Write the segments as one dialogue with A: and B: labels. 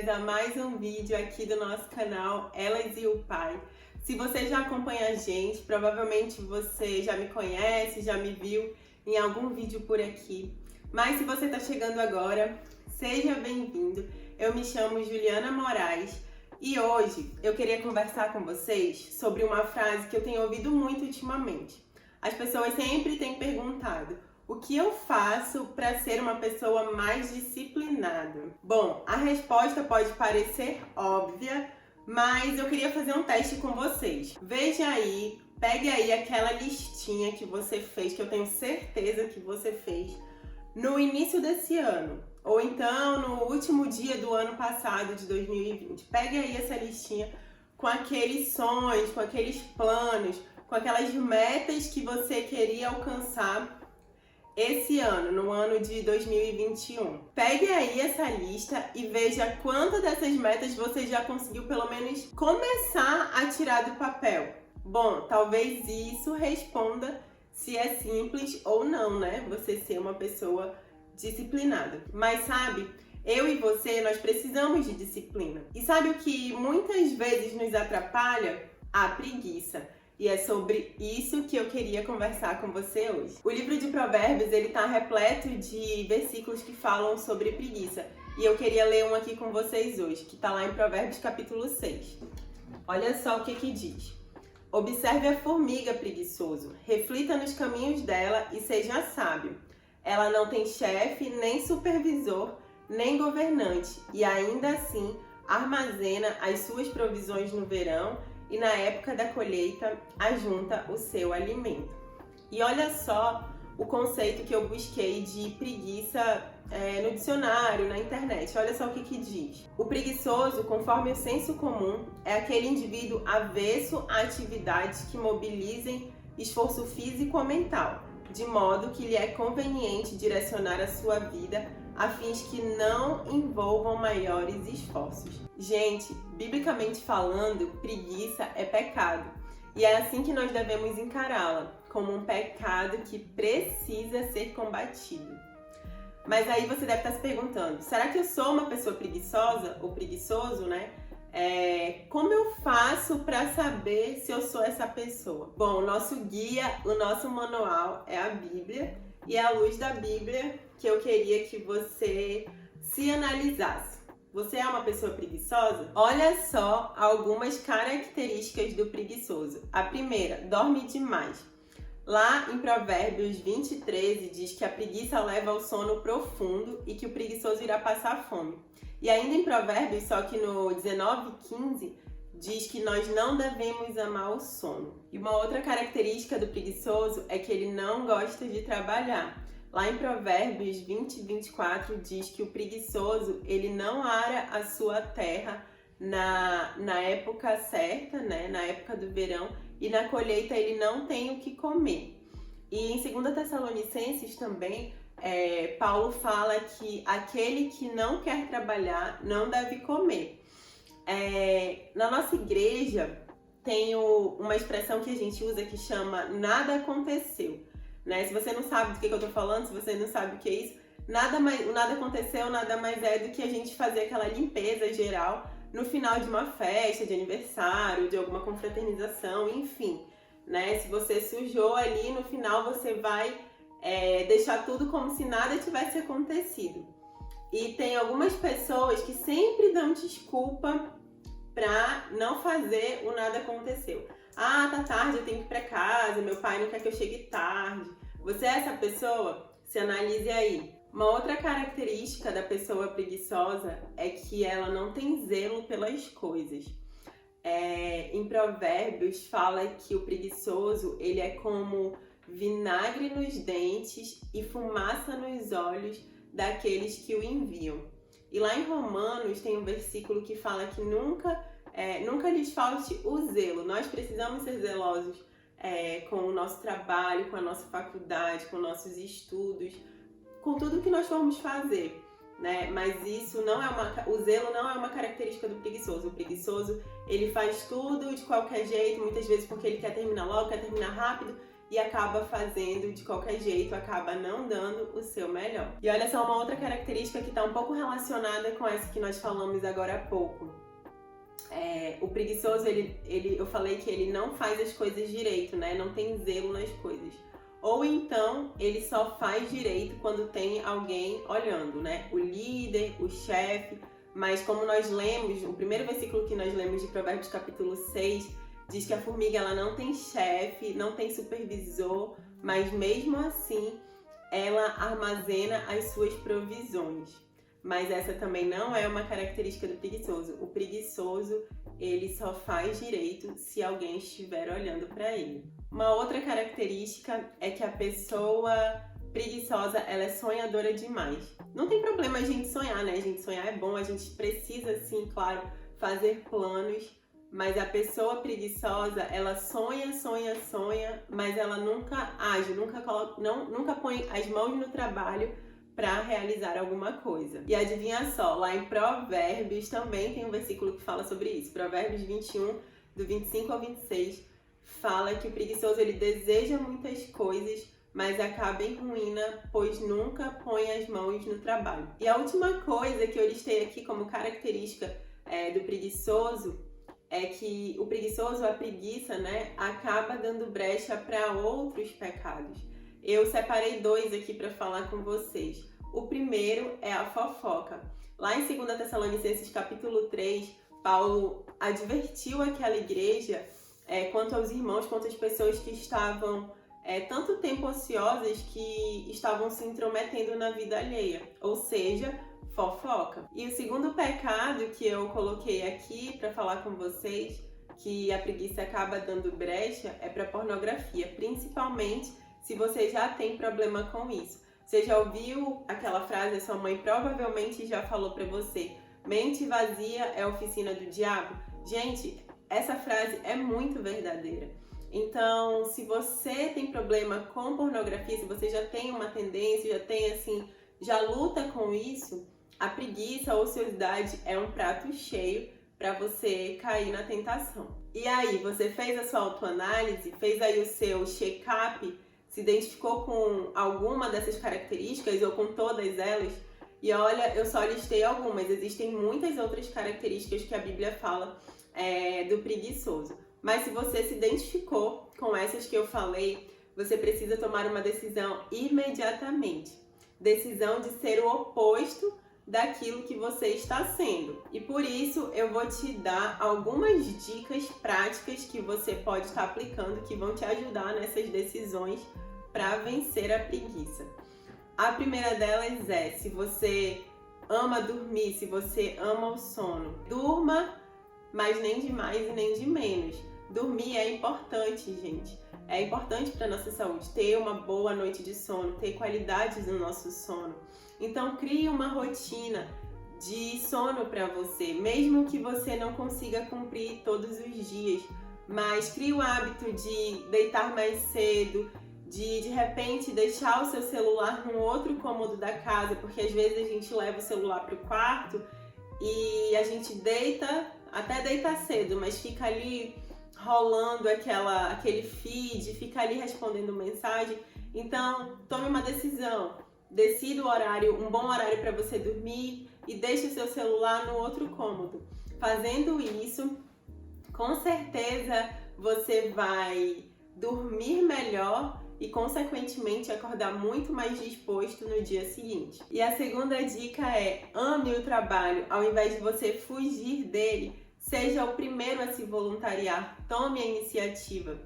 A: bem-vindas a mais um vídeo aqui do nosso canal Elas e o Pai. Se você já acompanha a gente, provavelmente você já me conhece, já me viu em algum vídeo por aqui. Mas se você está chegando agora, seja bem-vindo. Eu me chamo Juliana Moraes e hoje eu queria conversar com vocês sobre uma frase que eu tenho ouvido muito ultimamente. As pessoas sempre têm perguntado: o que eu faço para ser uma pessoa mais disciplinada? Bom, a resposta pode parecer óbvia, mas eu queria fazer um teste com vocês. Veja aí, pegue aí aquela listinha que você fez, que eu tenho certeza que você fez no início desse ano, ou então no último dia do ano passado, de 2020. Pegue aí essa listinha com aqueles sonhos, com aqueles planos, com aquelas metas que você queria alcançar esse ano, no ano de 2021. Pegue aí essa lista e veja quantas dessas metas você já conseguiu pelo menos começar a tirar do papel. Bom, talvez isso responda se é simples ou não, né? Você ser uma pessoa disciplinada. Mas sabe, eu e você, nós precisamos de disciplina. E sabe o que muitas vezes nos atrapalha? A preguiça. E é sobre isso que eu queria conversar com você hoje. O livro de Provérbios, ele tá repleto de versículos que falam sobre preguiça. E eu queria ler um aqui com vocês hoje, que tá lá em Provérbios capítulo 6. Olha só o que diz. Observe a formiga, preguiçoso. Reflita nos caminhos dela e seja sábio. Ela não tem chefe, nem supervisor, nem governante. E ainda assim armazena as suas provisões no verão e na época da colheita ajunta o seu alimento. E olha só o conceito que eu busquei de preguiça no dicionário, na internet. Olha só o que diz. O preguiçoso, conforme o senso comum, é aquele indivíduo avesso a atividades que mobilizem esforço físico ou mental, de modo que lhe é conveniente direcionar a sua vida a fins que não envolvam maiores esforços. Gente, biblicamente falando, preguiça é pecado. E é assim que nós devemos encará-la, como um pecado que precisa ser combatido. Mas aí você deve estar se perguntando, será que eu sou uma pessoa preguiçosa ou preguiçoso, né? Como eu faço para saber se eu sou essa pessoa? Bom, o nosso guia, o nosso manual é a Bíblia, e é à luz da Bíblia que eu queria que você se analisasse. Você é uma pessoa preguiçosa? Olha só algumas características do preguiçoso. A primeira, dorme demais. Lá em Provérbios 20:13 diz que a preguiça leva ao sono profundo e que o preguiçoso irá passar fome. E ainda em Provérbios, só que no 19:15, diz que nós não devemos amar o sono. E uma outra característica do preguiçoso é que ele não gosta de trabalhar. Lá em Provérbios 20:24 diz que o preguiçoso, ele não ara a sua terra na época certa, né? Na época do verão, e na colheita ele não tem o que comer. E em 2 Tessalonicenses também, Paulo fala que aquele que não quer trabalhar não deve comer. Na nossa igreja tem uma expressão que a gente usa que chama nada aconteceu, né? Se você não sabe do que eu tô falando, se você não sabe o que é isso, o nada aconteceu nada mais é do que a gente fazer aquela limpeza geral no final de uma festa, de aniversário, de alguma confraternização, enfim, né? Se você sujou ali, no final você vai deixar tudo como se nada tivesse acontecido. E tem algumas pessoas que sempre dão desculpa pra não fazer o nada aconteceu. Ah, tá tarde, eu tenho que ir pra casa, meu pai não quer que eu chegue tarde. Você é essa pessoa? Se analise aí. Uma outra característica da pessoa preguiçosa é que ela não tem zelo pelas coisas. Em Provérbios fala que o preguiçoso, ele é como vinagre nos dentes e fumaça nos olhos daqueles que o enviam. E lá em Romanos tem um versículo que fala que nunca lhes falte o zelo. Nós precisamos ser zelosos com o nosso trabalho, com a nossa faculdade, com nossos estudos, com tudo que nós formos fazer, né? Mas isso o zelo não é uma característica do preguiçoso. O preguiçoso, ele faz tudo de qualquer jeito, muitas vezes porque ele quer terminar logo, quer terminar rápido, e acaba fazendo de qualquer jeito, acaba não dando o seu melhor. E olha só uma outra característica que está um pouco relacionada com essa que nós falamos agora há pouco. O preguiçoso, eu falei que ele não faz as coisas direito, né? Não tem zelo nas coisas. Ou então, ele só faz direito quando tem alguém olhando, né? O líder, o chefe. Mas como nós lemos, o primeiro versículo que nós lemos de Provérbios capítulo 6, diz que a formiga ela não tem chefe, não tem supervisor, mas mesmo assim, ela armazena as suas provisões. Mas essa também não é uma característica do preguiçoso. O preguiçoso, ele só faz direito se alguém estiver olhando para ele. Uma outra característica é que a pessoa preguiçosa, ela é sonhadora demais. Não tem problema a gente sonhar, né? A gente sonhar é bom, a gente precisa, sim, claro, fazer planos, mas a pessoa preguiçosa, ela sonha, mas ela nunca age, nunca põe as mãos no trabalho para realizar alguma coisa. E adivinha só, lá em Provérbios também tem um versículo que fala sobre isso. Provérbios 21, do 25 ao 26, fala que o preguiçoso ele deseja muitas coisas, mas acaba em ruína, pois nunca põe as mãos no trabalho. E a última coisa que eu listei aqui como característica do preguiçoso é que o preguiçoso, a preguiça, né, acaba dando brecha para outros pecados. Eu separei 2 aqui para falar com vocês. O primeiro é a fofoca. Lá em 2 Tessalonicenses capítulo 3, Paulo advertiu aquela igreja quanto aos irmãos, quanto às pessoas que estavam tanto tempo ociosas que estavam se intrometendo na vida alheia, ou seja, fofoca. E o segundo pecado que eu coloquei aqui para falar com vocês, que a preguiça acaba dando brecha, é para pornografia, principalmente se você já tem problema com isso. Você já ouviu aquela frase, a sua mãe provavelmente já falou para você, mente vazia é oficina do diabo? Gente, essa frase é muito verdadeira. Então, se você tem problema com pornografia, se você já tem uma tendência, já luta com isso, a preguiça ou ociosidade é um prato cheio para você cair na tentação. E aí, você fez a sua autoanálise, fez aí o seu check-up, se identificou com alguma dessas características ou com todas elas? E olha, eu só listei algumas, existem muitas outras características que a Bíblia fala do preguiçoso. Mas se você se identificou com essas que eu falei, você precisa tomar uma decisão imediatamente. Decisão de ser o oposto daquilo que você está sendo. E por isso eu vou te dar algumas dicas práticas que você pode estar aplicando que vão te ajudar nessas decisões para vencer a preguiça. A primeira delas é, se você ama dormir, se você ama o sono, durma, mas nem de mais e nem de menos. Dormir é importante, gente. É importante para a nossa saúde, ter uma boa noite de sono, ter qualidade no nosso sono. Então, crie uma rotina de sono para você, mesmo que você não consiga cumprir todos os dias. Mas crie o hábito de deitar mais cedo, de repente deixar o seu celular num outro cômodo da casa, porque às vezes a gente leva o celular para o quarto e a gente até deita cedo, mas fica ali rolando aquele feed, fica ali respondendo mensagem. Então, tome uma decisão. Decida um bom horário para você dormir e deixe o seu celular no outro cômodo. Fazendo isso, com certeza você vai dormir melhor e, consequentemente, acordar muito mais disposto no dia seguinte. E a segunda dica é: ame o trabalho. Ao invés de você fugir dele, seja o primeiro a se voluntariar. Tome a iniciativa.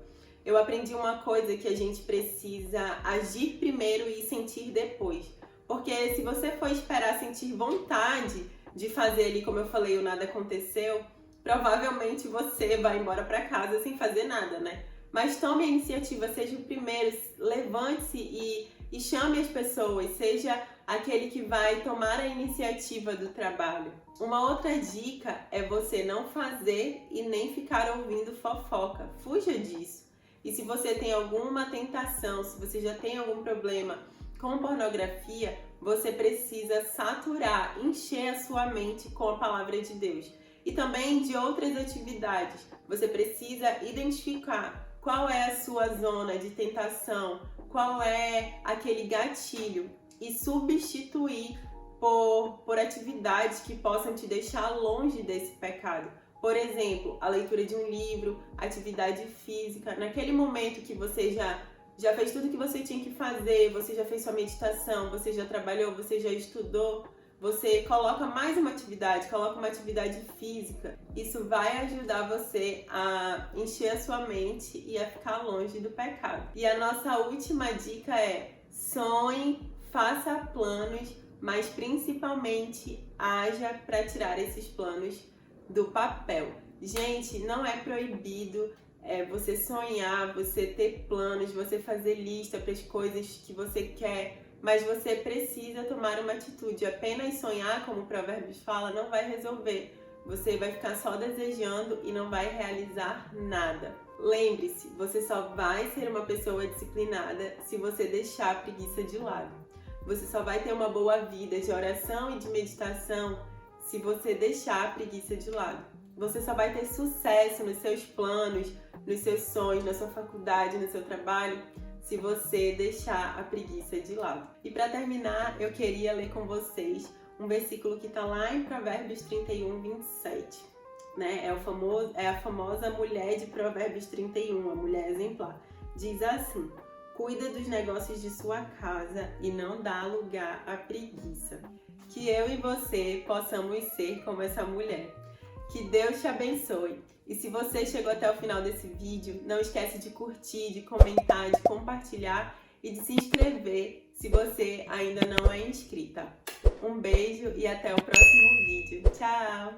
A: Eu aprendi uma coisa, que a gente precisa agir primeiro e sentir depois. Porque se você for esperar sentir vontade de fazer ali, como eu falei, o nada aconteceu, provavelmente você vai embora para casa sem fazer nada, né? Mas tome a iniciativa, seja o primeiro, levante-se e chame as pessoas, seja aquele que vai tomar a iniciativa do trabalho. Uma outra dica é você não fazer e nem ficar ouvindo fofoca. Fuja disso. E se você tem alguma tentação, se você já tem algum problema com pornografia, você precisa saturar, encher a sua mente com a palavra de Deus. E também de outras atividades. Você precisa identificar qual é a sua zona de tentação, qual é aquele gatilho e substituir por atividades que possam te deixar longe desse pecado. Por exemplo, a leitura de um livro, atividade física. Naquele momento que você já fez tudo que você tinha que fazer, você já fez sua meditação, você já trabalhou, você já estudou, você coloca mais uma atividade, coloca uma atividade física. Isso vai ajudar você a encher a sua mente e a ficar longe do pecado. E a nossa última dica é: sonhe, faça planos, mas principalmente haja para tirar esses planos do papel. Gente, não é proibido você sonhar, você ter planos, você fazer lista para as coisas que você quer, mas você precisa tomar uma atitude. Apenas sonhar, como o Provérbios fala, não vai resolver. Você vai ficar só desejando e não vai realizar nada. Lembre-se, você só vai ser uma pessoa disciplinada se você deixar a preguiça de lado. Você só vai ter uma boa vida de oração e de meditação se você deixar a preguiça de lado. Você só vai ter sucesso nos seus planos, nos seus sonhos, na sua faculdade, no seu trabalho, se você deixar a preguiça de lado. E para terminar, eu queria ler com vocês um versículo que está lá em Provérbios 31, 27. Né? É a famosa mulher de Provérbios 31, a mulher exemplar. Diz assim: cuida dos negócios de sua casa e não dá lugar à preguiça. Que eu e você possamos ser como essa mulher. Que Deus te abençoe. E se você chegou até o final desse vídeo, não esquece de curtir, de comentar, de compartilhar e de se inscrever se você ainda não é inscrita. Um beijo e até o próximo vídeo. Tchau!